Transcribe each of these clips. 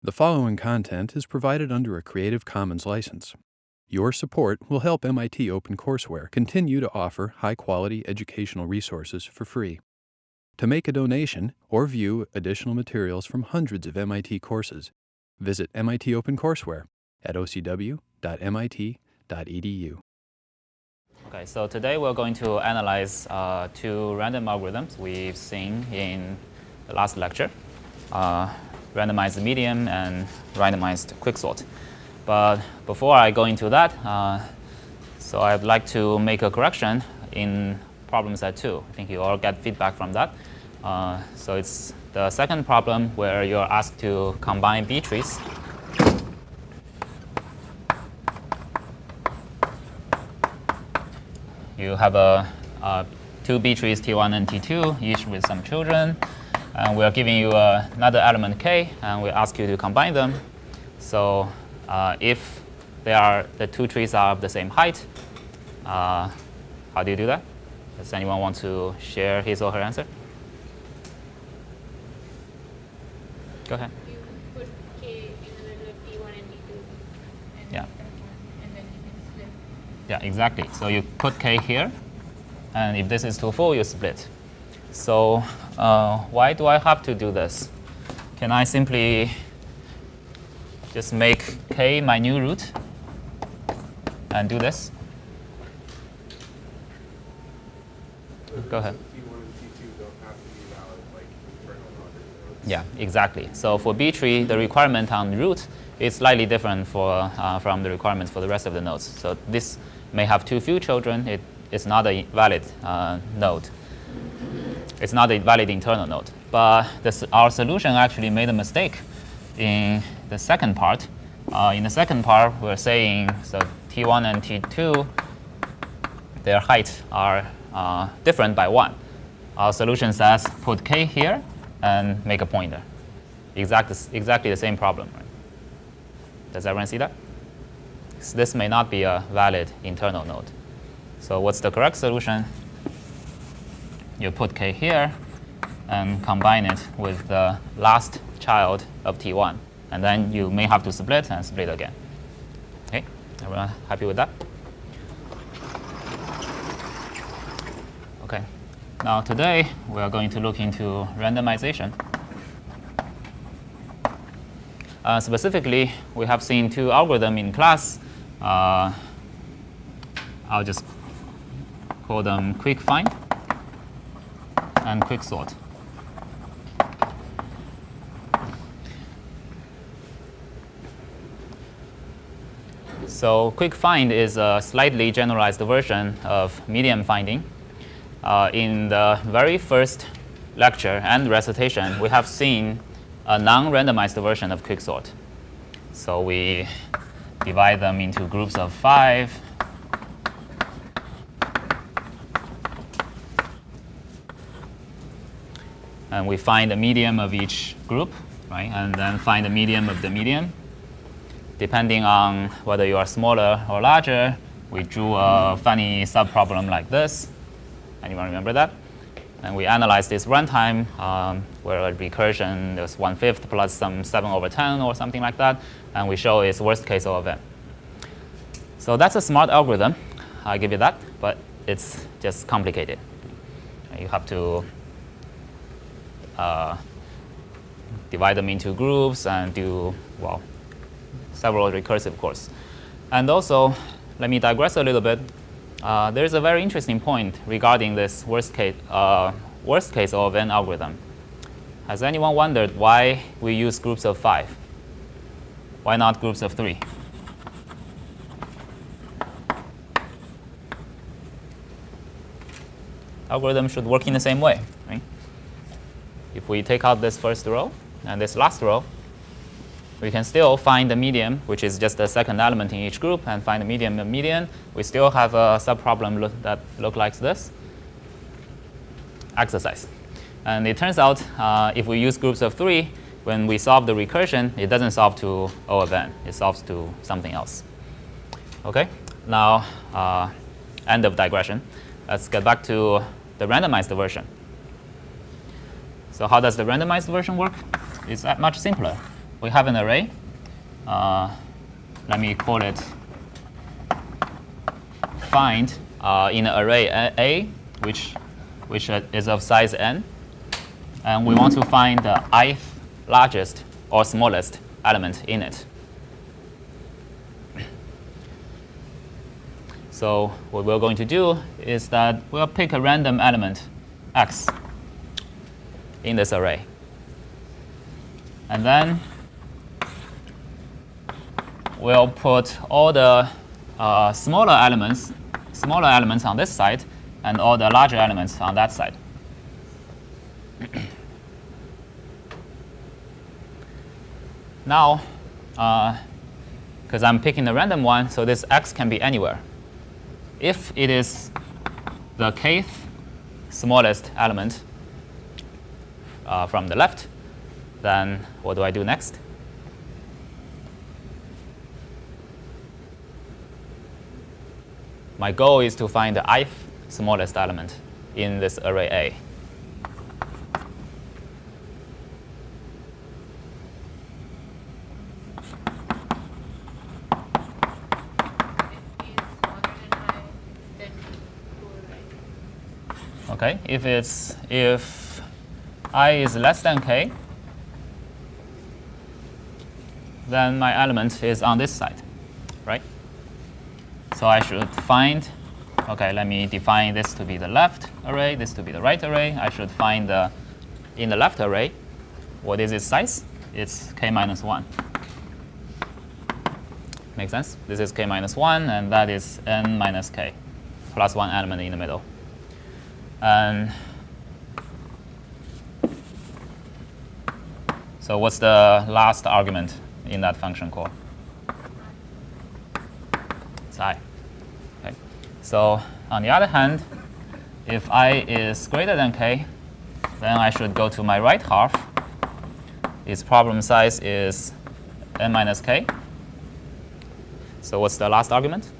The following content is provided under a Creative Commons license. Your support will help MIT OpenCourseware continue to offer high-quality educational resources for free. To make a donation or view additional materials from hundreds of MIT courses, visit MIT OpenCourseware at ocw.mit.edu. Okay, so today we're going to analyze two random algorithms we've seen in the last lecture, randomized median and randomized quicksort. But before I go into that, so I'd like to make a correction in problem set 2. I think you all get feedback from that. So it's the second problem where you're asked to combine B trees. You have two B trees, T1 and T2, each with some children. And we're giving you another element K, and we ask you to combine them. So if the two trees are of the same height, how do you do that? Does anyone want to share his or her answer? Go ahead. You put K in the middle of T1 and T2. And Yeah. And then you can split. Yeah, exactly. So you put K here, and if this is too full, you split. So why do I have to do this? Can I simply just make K my new root and do this? Go ahead. T1 and T2 don't have to be valid like internal nodes. Yeah, exactly. So for B tree, the requirement on root is slightly different from the requirements for the rest of the nodes. So this may have too few children. It's not a valid node. It's not a valid internal node. But our solution actually made a mistake in the second part. In the second part, we're saying so T1 and T2, their height are different by 1. Our solution says put K here and make a pointer. Exactly the same problem. Right? Does everyone see that? So this may not be a valid internal node. So what's the correct solution? You put K here and combine it with the last child of T1. And then you may have to split and split again. Okay, everyone happy with that? Okay, now today we are going to look into randomization. Specifically, we have seen two algorithms in class. I'll just call them QuickFind and Quicksort. So QuickFind is a slightly generalized version of median finding. In the very first lecture and recitation, we have seen a non-randomized version of Quicksort. So we divide them into groups of 5. And we find the median of each group, right? And then find the median of the median. Depending on whether you are smaller or larger, we drew a funny subproblem like this. Anyone remember that? And we analyzed this runtime, where a recursion was 1/5 plus some 7/10 or something like that. And we show its worst case of event. So that's a smart algorithm. I give you that. But it's just complicated. You have to divide them into groups and do, well, several recursive calls. And also, let me digress a little bit. There's a very interesting point regarding this worst case of an algorithm. Has anyone wondered why we use groups of 5? Why not groups of 3? Algorithm should work in the same way, right? If we take out this first row and this last row, we can still find the median, which is just the second element in each group, and find the median of median. We still have a subproblem that looks like this. Exercise. And it turns out if we use groups of 3, when we solve the recursion, it doesn't solve to O of n. It solves to something else. OK? Now, end of digression. Let's get back to the randomized version. So how does the randomized version work? It's much simpler. we have an array. Let me call it find in an array A, which is of size n. And we want to find the ith largest or smallest element in it. So what we're going to do is that we'll pick a random element x in this array. And then we'll put all the smaller elements on this side and all the larger elements on that side. Now, because I'm picking the random one, so this x can be anywhere. If it is the kth smallest element from the left, then what do I do next? My goal is to find the ith smallest element in this array A. Okay, if I is less than k, then my element is on this side, right? So I should find, okay, let me define this to be the left array, this to be the right array. I should find in the left array, what is its size? It's k minus 1. Make sense? This is k minus 1, and that is n minus k, plus 1 element in the middle. And so what's the last argument in that function call? It's I. Okay. So on the other hand, if I is greater than k, then I should go to my right half. Its problem size is n minus k. So what's the last argument?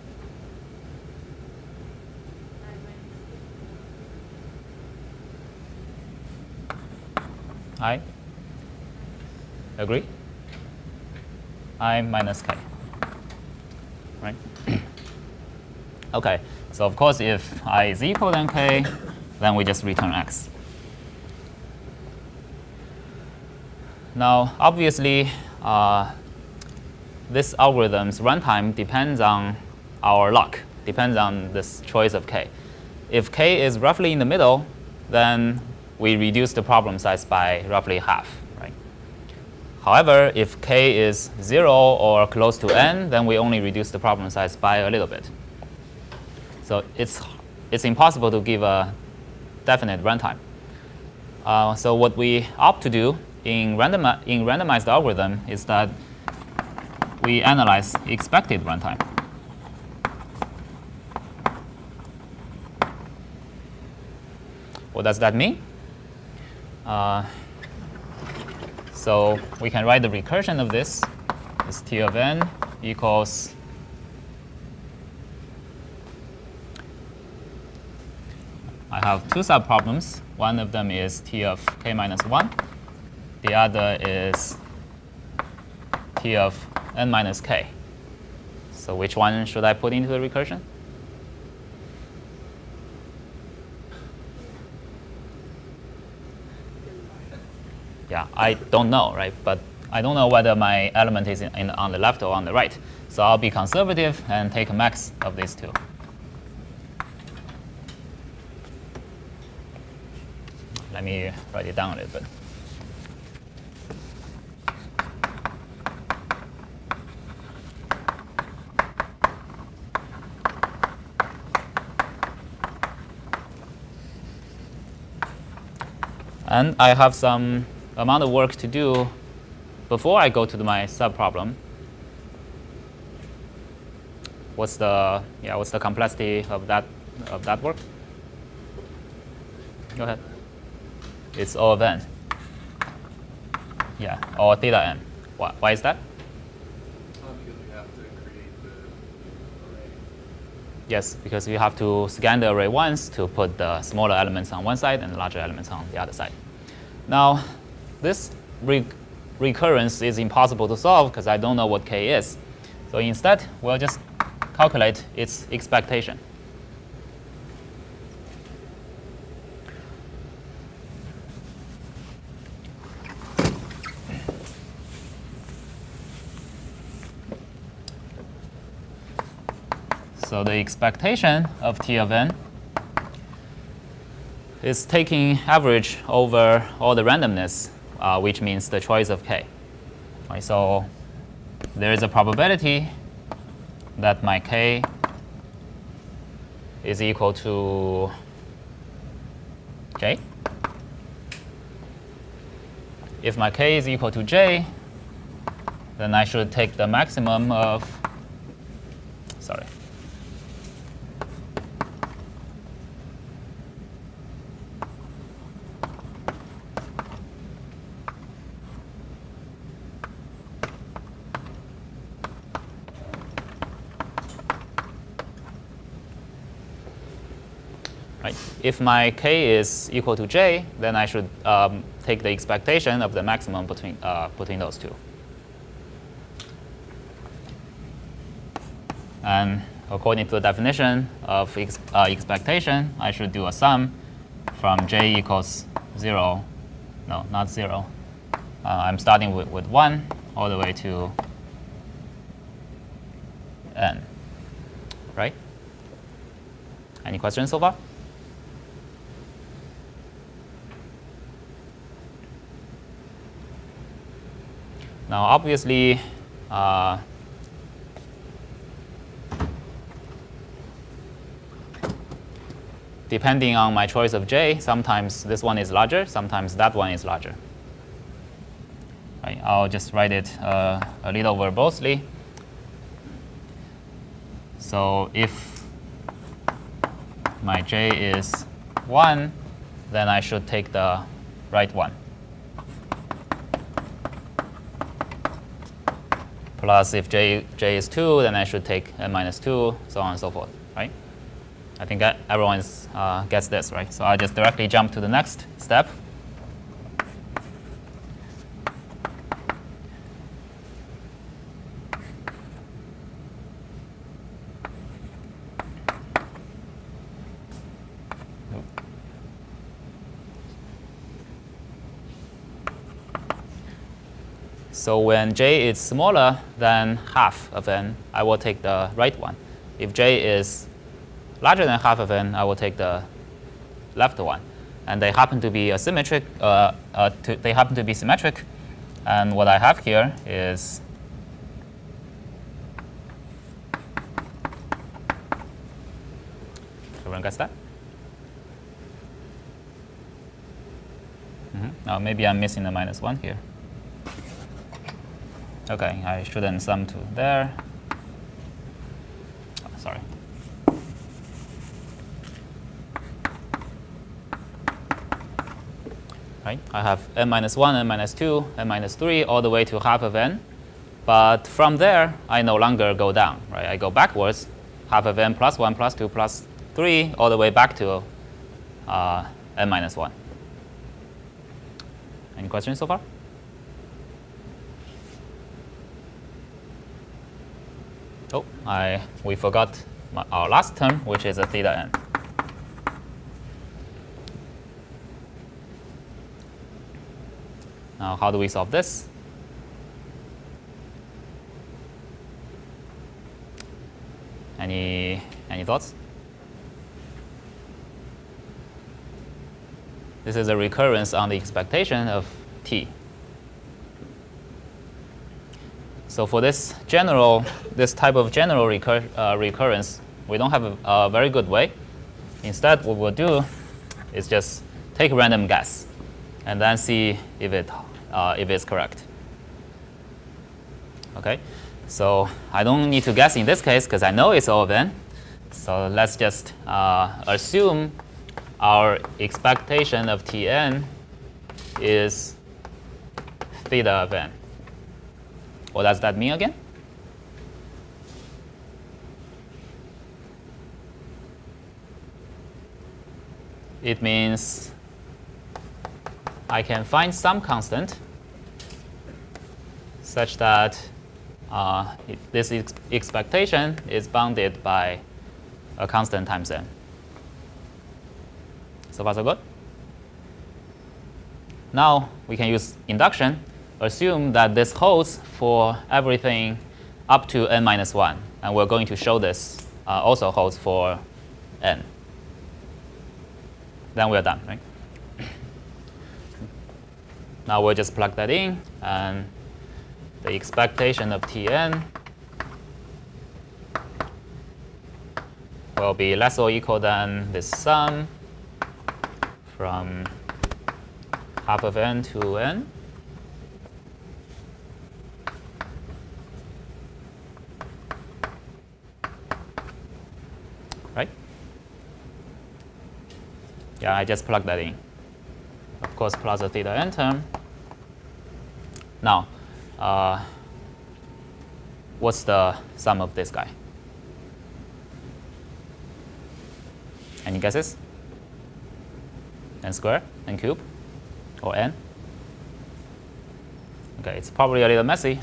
I agree. I minus k. Right? Okay. So of course, if I is equal than k, then we just return x. Now, obviously, this algorithm's runtime depends on our luck, depends on this choice of k. If k is roughly in the middle, then we reduce the problem size by roughly half. Right? However, if k is 0 or close to n, then we only reduce the problem size by a little bit. So it's impossible to give a definite runtime. So what we opt to do in randomized algorithm is that we analyze expected runtime. What does that mean? So we can write the recursion of this is T of n equals I have two subproblems. One of them is T of k minus 1. The other is T of n minus k. So which one should I put into the recursion? Yeah, I don't know, right? But I don't know whether my element is on the left or on the right. So I'll be conservative and take a max of these two. Let me write it down a little bit. And I have some amount of work to do before I go to my subproblem. What's the complexity of that work? Go ahead. It's O of n. Yeah, or theta n. Why is that? Because we have to create the array. Yes, because we have to scan the array once to put the smaller elements on one side and the larger elements on the other side. Now, this recurrence is impossible to solve because I don't know what k is. So instead, we'll just calculate its expectation. So the expectation of T of n is taking average over all the randomness, which means the choice of k. Right, so there is a probability that my k is equal to j. If my k is equal to j, then I should take the maximum of, sorry. Right. If my k is equal to j, then I should take the expectation of the maximum between those two. And according to the definition of expectation, I should do a sum from j equals 0. No, not 0. I'm starting with 1 all the way to n. Right? Any questions so far? Now, obviously, depending on my choice of j, sometimes this one is larger, sometimes that one is larger. Right, I'll just write it a little verbosely. So if my j is 1, then I should take the right one. Plus, if j is 2, then I should take n minus 2, so on and so forth, right? I think everyone gets this, right? So I'll just directly jump to the next step. So when j is smaller than half of n, I will take the right one. If j is larger than half of n, I will take the left one. And they happen to be symmetric. They happen to be symmetric. And what I have here is everyone gets that? Now maybe I'm missing the minus 1 here. OK, I shouldn't sum to there. Oh, sorry. Right? I have n minus 1, n minus 2, n minus 3, all the way to half of n. But from there, I no longer go down. Right? I go backwards, half of n plus 1 plus 2 plus 3, all the way back to n minus 1. Any questions so far? Oh, we forgot our last term, which is a theta n. Now, how do we solve this? Any thoughts? This is a recurrence on the expectation of t. So for this type of general recurrence, we don't have a very good way. Instead, what we'll do is just take a random guess and then see if it's correct. OK, so I don't need to guess in this case because I know it's O of n. So let's just assume our expectation of Tn is theta of n. What does that mean again? It means I can find some constant such that this expectation is bounded by a constant times n. So far, so good? Now we can use induction. Assume that this holds for everything up to n minus 1. And we're going to show this also holds for n. Then we're done, right? Now we'll just plug that in. And the expectation of Tn will be less or equal than this sum from half of n to n. Right? Yeah, I just plugged that in. Of course, plus a theta n term. Now, what's the sum of this guy? Any guesses? N squared, n cubed, or n? Okay, it's probably a little messy.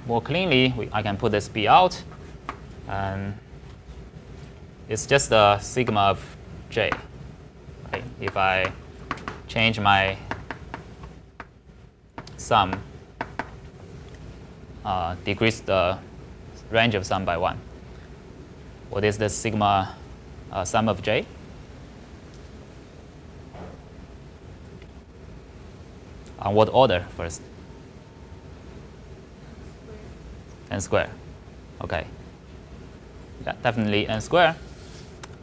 More cleanly, I can put this b out. And it's just the sigma of j. Right? If I change my sum, decrease the range of sum by 1. What is the sigma sum of j? On what order first? N squared. OK. Yeah, definitely n squared.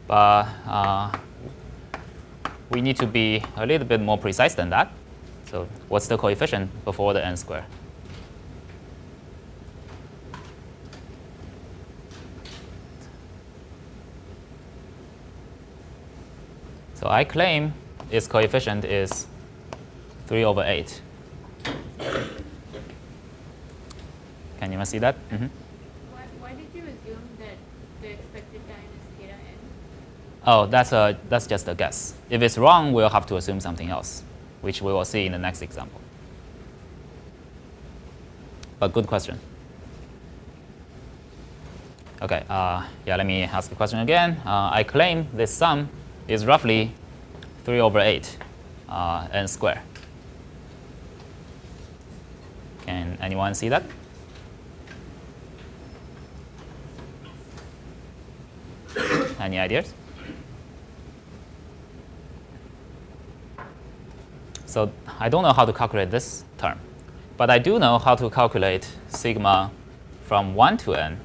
But we need to be a little bit more precise than that. So what's the coefficient before the n squared? So I claim its coefficient is 3/8. Can anyone see that? Mm-hmm. Why did you assume that the expected time is theta n? Oh, that's just a guess. If it's wrong, we'll have to assume something else, which we will see in the next example. But good question. OK, yeah, let me ask the question again. I claim this sum is roughly 3/8 n squared. Can anyone see that? Any ideas? So I don't know how to calculate this term. But I do know how to calculate sigma from 1 to n,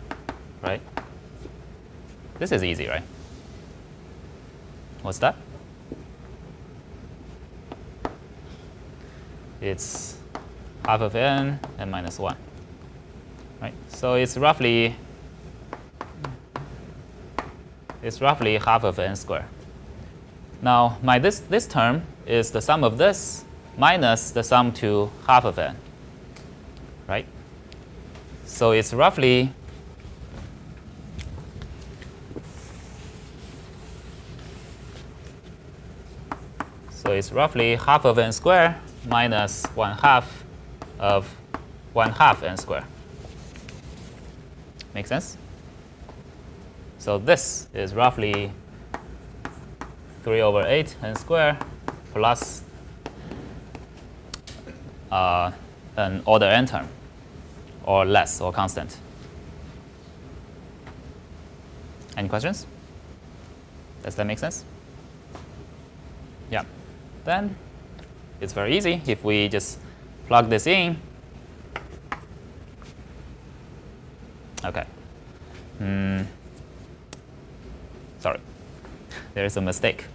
right? This is easy, right? What's that? It's half of n minus 1, right? So it's roughly half of n squared. Now, this term is the sum of this minus the sum to half of n, right? So it's roughly half of n squared minus 1/2 of 1/2 n squared. Make sense? So this is roughly 3/8 n squared plus an order n term, or less, or constant. Any questions? Does that make sense? Yeah. Then it's very easy if we just plug this in. OK. Sorry, there is a mistake.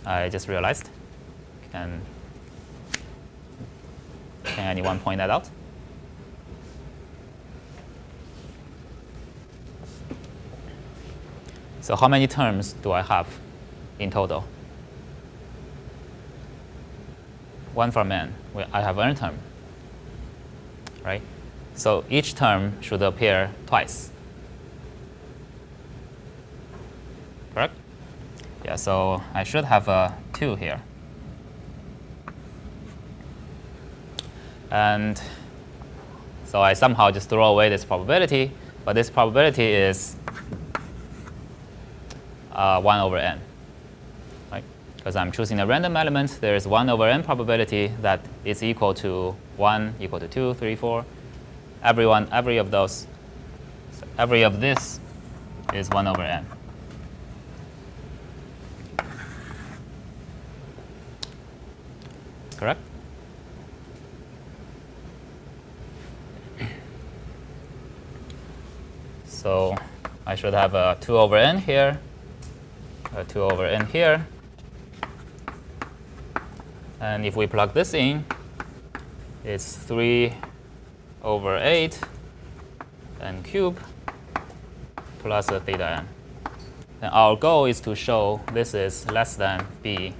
I just realized. Can anyone point that out? So how many terms do I have in total? 1 from n. I have n term, right? So each term should appear twice. Correct? Yeah, so I should have a 2 here. And so I somehow just throw away this probability, but this probability is 1 over n, right? Because I'm choosing a random element, there is 1 over n probability that is equal to 1, equal to 2, 3, 4. Every of those, so every of this is 1 over n. Correct? So I should have a 2 over n here, a 2 over n here. And if we plug this in, it's 3 over 8 n cubed plus a theta n. And our goal is to show this is less than b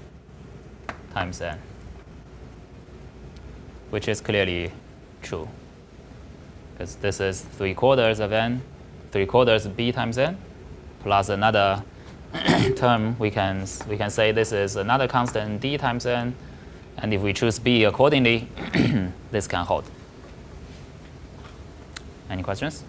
times n, which is clearly true, because this is 3/4 of n, 3/4 of b times n, plus another term. We can say this is another constant d times n, and if we choose b accordingly, this can hold. Any questions?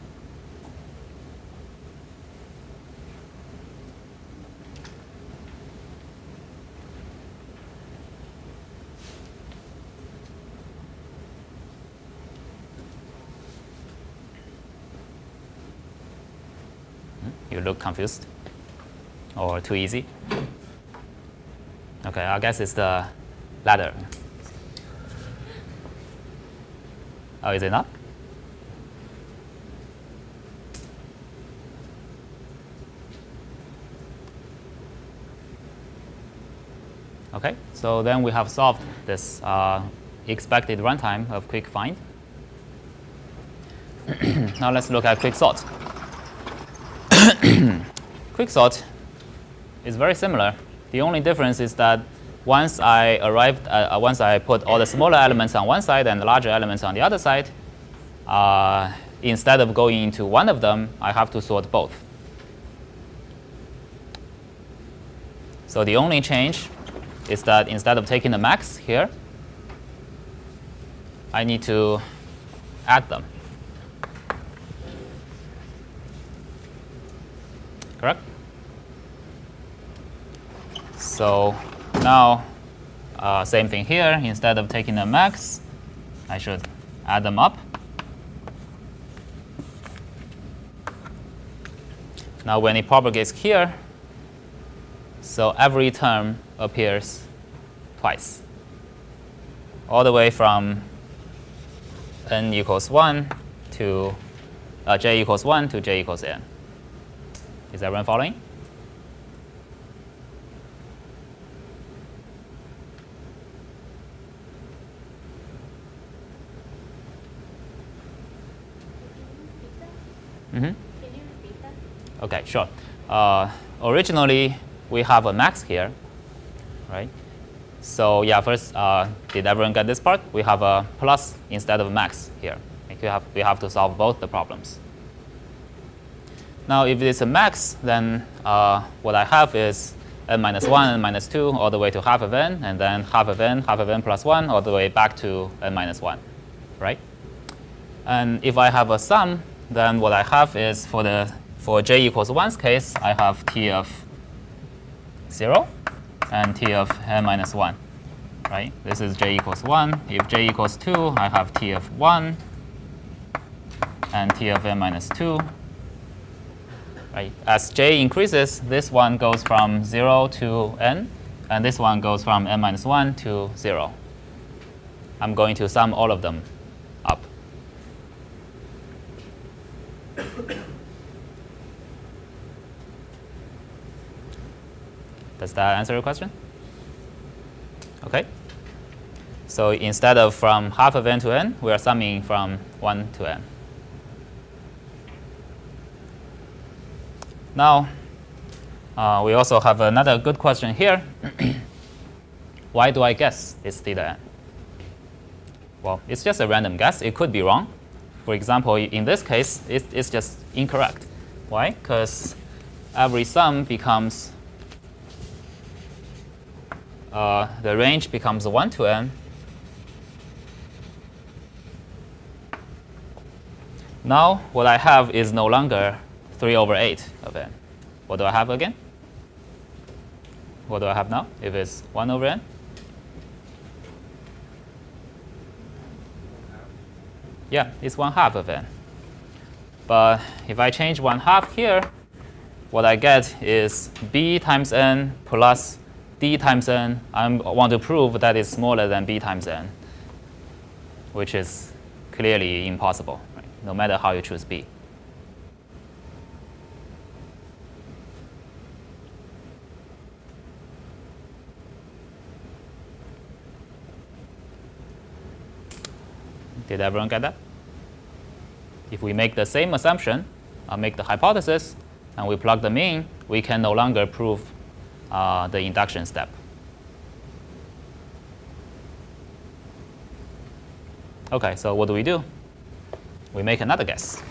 You look confused or too easy? Okay, I guess it's the latter. Oh, is it not? Okay, so then we have solved this expected runtime of QuickFind. Now let's look at QuickSort. QuickSort is very similar. The only difference is that once I put all the smaller elements on one side and the larger elements on the other side, instead of going into one of them, I have to sort both. So the only change is that instead of taking the max here, I need to add them. Correct? So now, same thing here. Instead of taking the max, I should add them up. Now when it propagates here, so every term appears twice, all the way from n equals 1 to j equals 1 to j equals n. Is everyone following? Can you repeat that? Okay, sure. Originally, we have a max here, right? So yeah, first, did everyone get this part? We have a plus instead of a max here. Like we have to solve both the problems. Now, if it's a max, then what I have is n minus 1, n minus 2, all the way to half of n, and then half of n plus 1, all the way back to n minus 1, right? And if I have a sum, then what I have is for j equals 1's case, I have t of 0 and t of n minus 1, right? This is j equals 1. If j equals 2, I have t of 1 and t of n minus 2. Right? As j increases, this one goes from 0 to n, and this one goes from n minus 1 to 0. I'm going to sum all of them up. Does that answer your question? OK. So instead of from half of n to n, we are summing from 1 to n. Now, we also have another good question here. Why do I guess it's theta n? Well, it's just a random guess. It could be wrong. For example, in this case, it's just incorrect. Why? Because every sum becomes, the range becomes 1 to n. Now what I have is no longer 3 over 8 of n. What do I have again? What do I have now if it's 1 over n? Yeah, it's 1/2 of n. But if I change 1/2 here, what I get is b times n plus d times n. I want to prove that it's smaller than b times n, which is clearly impossible, right? No matter how you choose b. Did everyone get that? If we make the same assumption, make the hypothesis, and we plug them in, we can no longer prove the induction step. OK, so what do? We make another guess.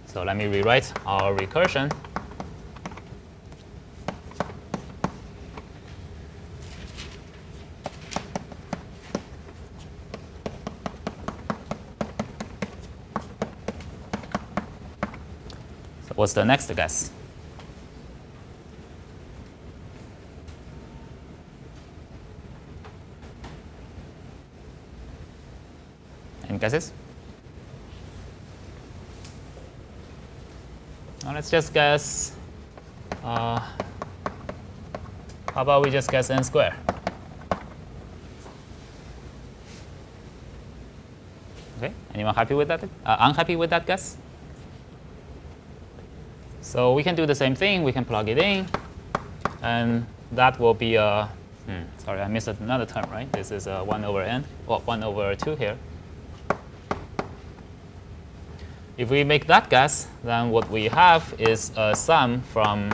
So let me rewrite our recursion. So what's the next guess? Any guesses? Now let's just guess. How about we just guess n squared? OK, anyone happy with that? Unhappy with that guess? So we can do the same thing. We can plug it in, and that will be a. Sorry, I missed another term, right? This is a 1 over n, or 1 over 2 here. If we make that guess, then what we have is a sum from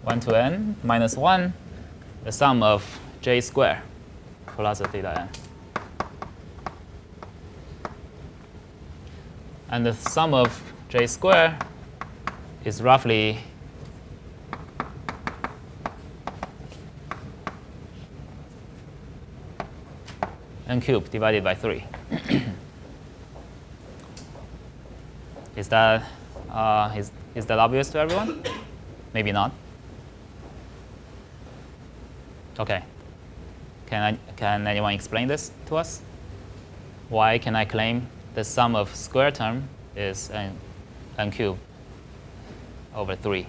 1 to n minus 1, the sum of j squared plus theta n. And the sum of j squared is roughly n cubed divided by 3. Is that obvious to everyone? Maybe not. OK. Can anyone explain this to us? Why can I claim the sum of square term is n cubed over 3?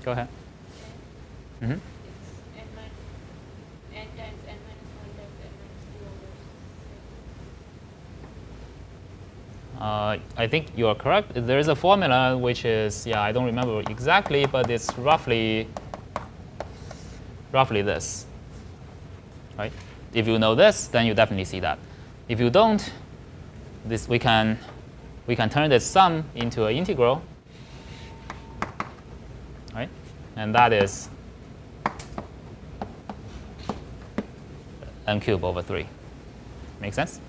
Go ahead. It's n times n minus 1 times n minus 2 over 6. I think you are correct. There is a formula which is, yeah, I don't remember exactly, but it's roughly this, right? If you know this, then you definitely see that. If you don't, we can turn this sum into an integral, right? And that is n cubed over 3. Make sense?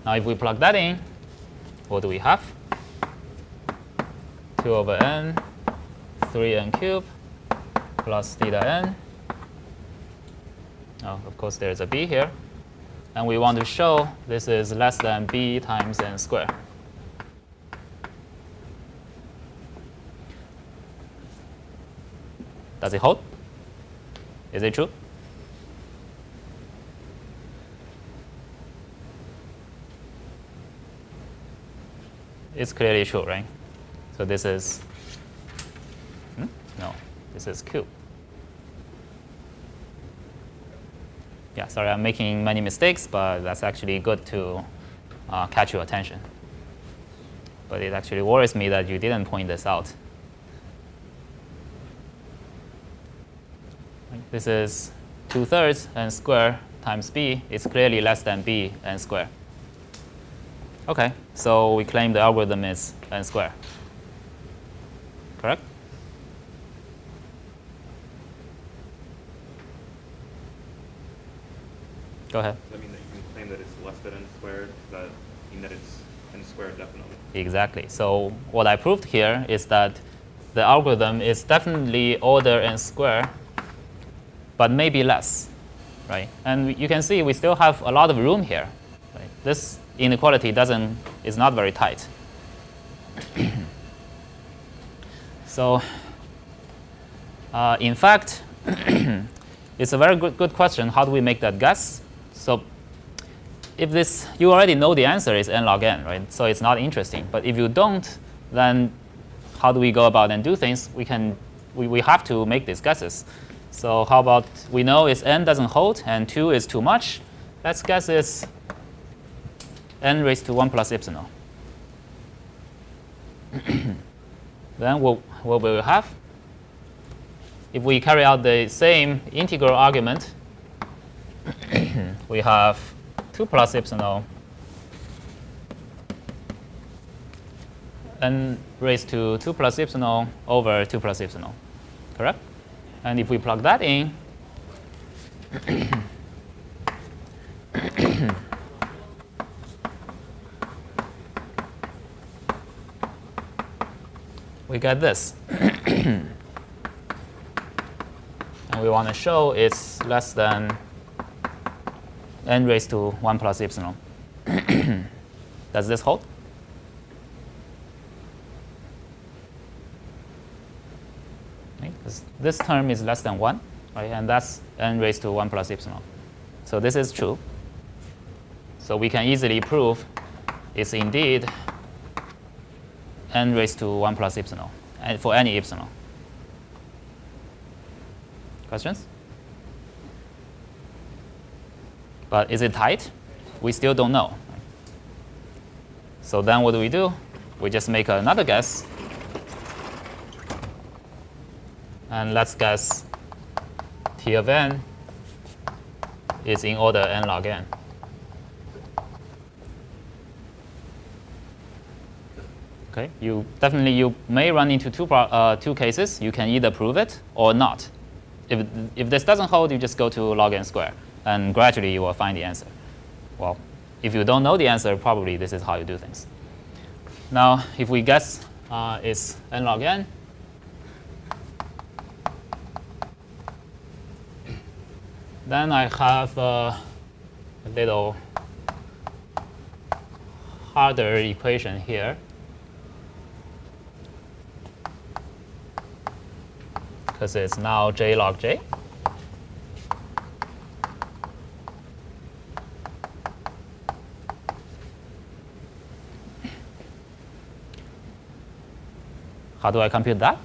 Now, if we plug that in, what do we have? 2 over n, 3n cubed plus theta n. Oh, of course, there's a b here. And we want to show this is less than b times n squared. Does it hold? Is it true? It's clearly true, right? So this is, no, this is cube. Yeah, sorry, I'm making many mistakes, but that's actually good to catch your attention. But it actually worries me that you didn't point this out. This is 2/3 n squared times b. It's clearly less than b n squared. OK, so we claim the algorithm is n squared. Correct? Go ahead. Does that mean that you can claim that it's less than n squared? Does that mean that it's n squared, definitely. Exactly. So what I proved here is that the algorithm is definitely order n squared, but maybe less, right? And you can see we still have a lot of room here. Right? This inequality is not very tight. So in fact, it's a very good question. How do we make that guess? So if this, you already know the answer is n log n, right? So it's not interesting. But if you don't, then how do we go about and do things? We have to make these guesses. So how about we know is n doesn't hold and 2 is too much. Let's guess it's n raised to 1 plus epsilon. Then what will we have? If we carry out the same integral argument, we have 2 plus epsilon n raised to 2 plus epsilon over 2 plus epsilon, correct? And if we plug that in, we get this. And we want to show it's less than n raised to 1 plus epsilon. Does this hold? Because this term is less than 1, right? And that's n raised to 1 plus epsilon. So this is true. So we can easily prove it's indeed n raised to 1 plus epsilon, and for any epsilon. Questions? But is it tight? We still don't know. So then what do? We just make another guess. And let's guess T of n is in order n log n. Okay, you may run into two cases. You can either prove it or not. If this doesn't hold, you just go to log n squared, and gradually you will find the answer. Well, if you don't know the answer, probably this is how you do things. Now, if we guess it's n log n, then I have a little harder equation here. Because it's now j log j. How do I compute that?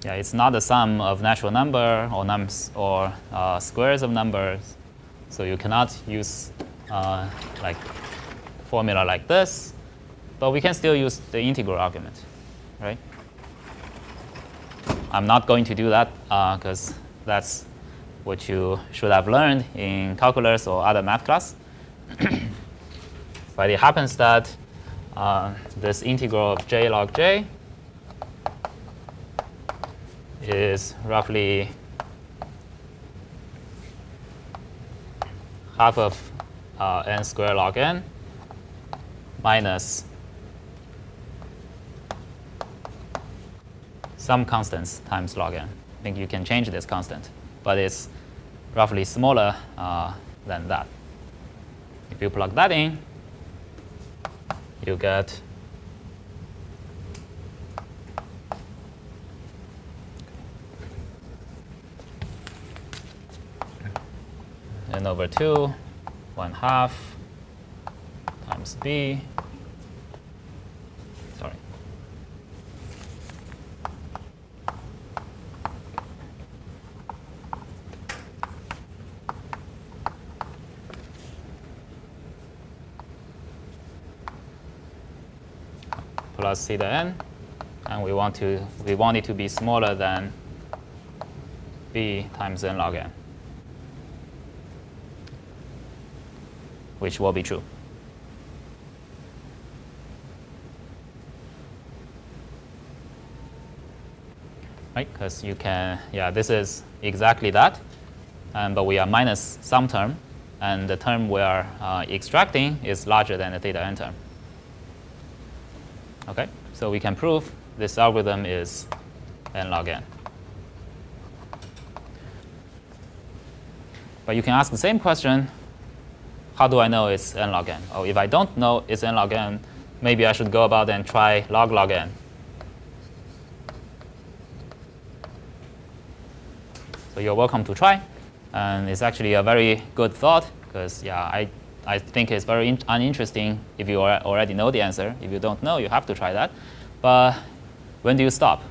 Yeah, it's not the sum of natural number or nums or squares of numbers. So you cannot use like formula like this. But we can still use the integral argument, right? I'm not going to do that because that's what you should have learned in calculus or other math class. But it happens that this integral of j log j is roughly half of n squared log n minus some constants times log n. I think you can change this constant, but it's roughly smaller than that. If you plug that in, you get n over 2, 1/2 times b. Sorry. Plus theta n, and we want it to be smaller than b times n log n, which will be true. right? Because you can, yeah, this is exactly that, but we are minus some term, and the term we are extracting is larger than the theta n term. Okay, so we can prove this algorithm is n log n. But you can ask the same question, how do I know it's n log n? Oh, if I don't know it's n log n, maybe I should go about and try log n. So you're welcome to try. And it's actually a very good thought, because yeah, I think it's very uninteresting if you already know the answer. If you don't know, you have to try that. But when do you stop?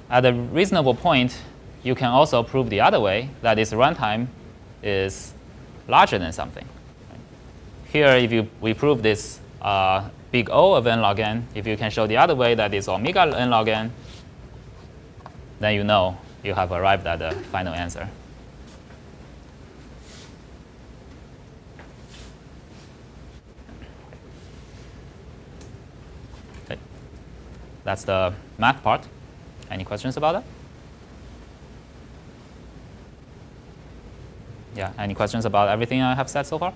At a reasonable point, you can also prove the other way, that its runtime is larger than something. Here, if we prove this big O of n log n, if you can show the other way that it's omega n log n, then you know you have arrived at the final answer. Okay. That's the math part. Any questions about that? Yeah, any questions about everything I have said so far?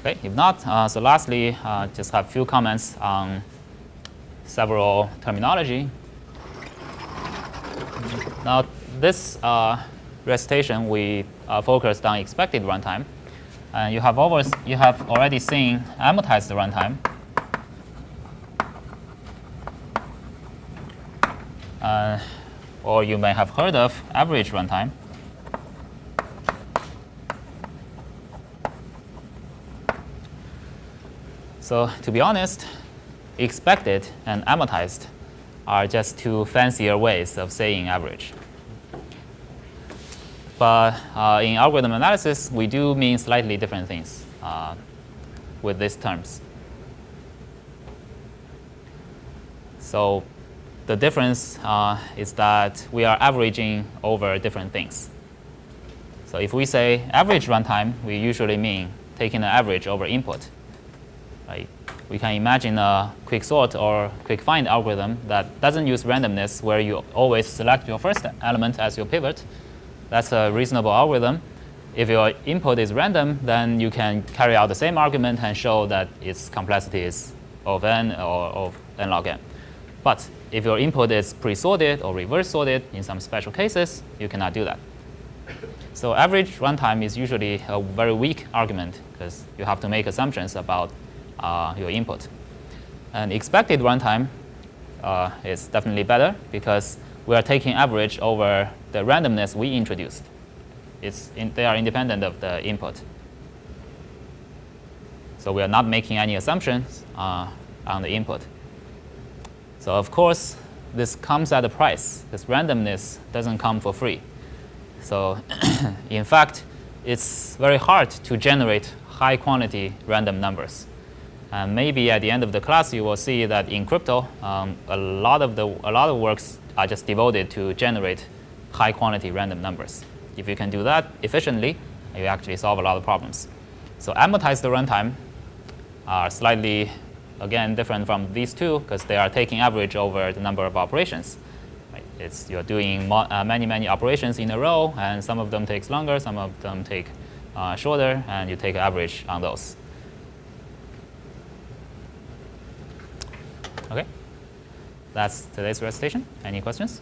Okay, if not, so lastly, just have a few comments on several terminology. Now, this recitation, we focused on expected runtime. And you have already seen amortized runtime. Or you may have heard of average runtime. So to be honest, expected and amortized are just two fancier ways of saying average. But in algorithm analysis, we do mean slightly different things with these terms. So the difference is that we are averaging over different things. So if we say average runtime, we usually mean taking the average over input. Right? We can imagine a quicksort or QuickFind algorithm that doesn't use randomness, where you always select your first element as your pivot. That's a reasonable algorithm. If your input is random, then you can carry out the same argument and show that its complexity is of n or of n log n. But if your input is pre-sorted or reverse sorted, in some special cases, you cannot do that. So average runtime is usually a very weak argument, because you have to make assumptions about your input. And expected runtime is definitely better, because we are taking average over the randomness we introduced. They are independent of the input. So we are not making any assumptions on the input. So of course, this comes at a price, because randomness doesn't come for free. So in fact, it's very hard to generate high quantity random numbers. And maybe at the end of the class, you will see that in crypto, a lot of works are just devoted to generate high quantity random numbers. If you can do that efficiently, you actually solve a lot of problems. So amortized runtime are slightly, again, different from these two, because they are taking average over the number of operations. Right? You're doing many operations in a row, and some of them takes longer, some of them take shorter, and you take average on those. Okay, that's today's recitation. Any questions?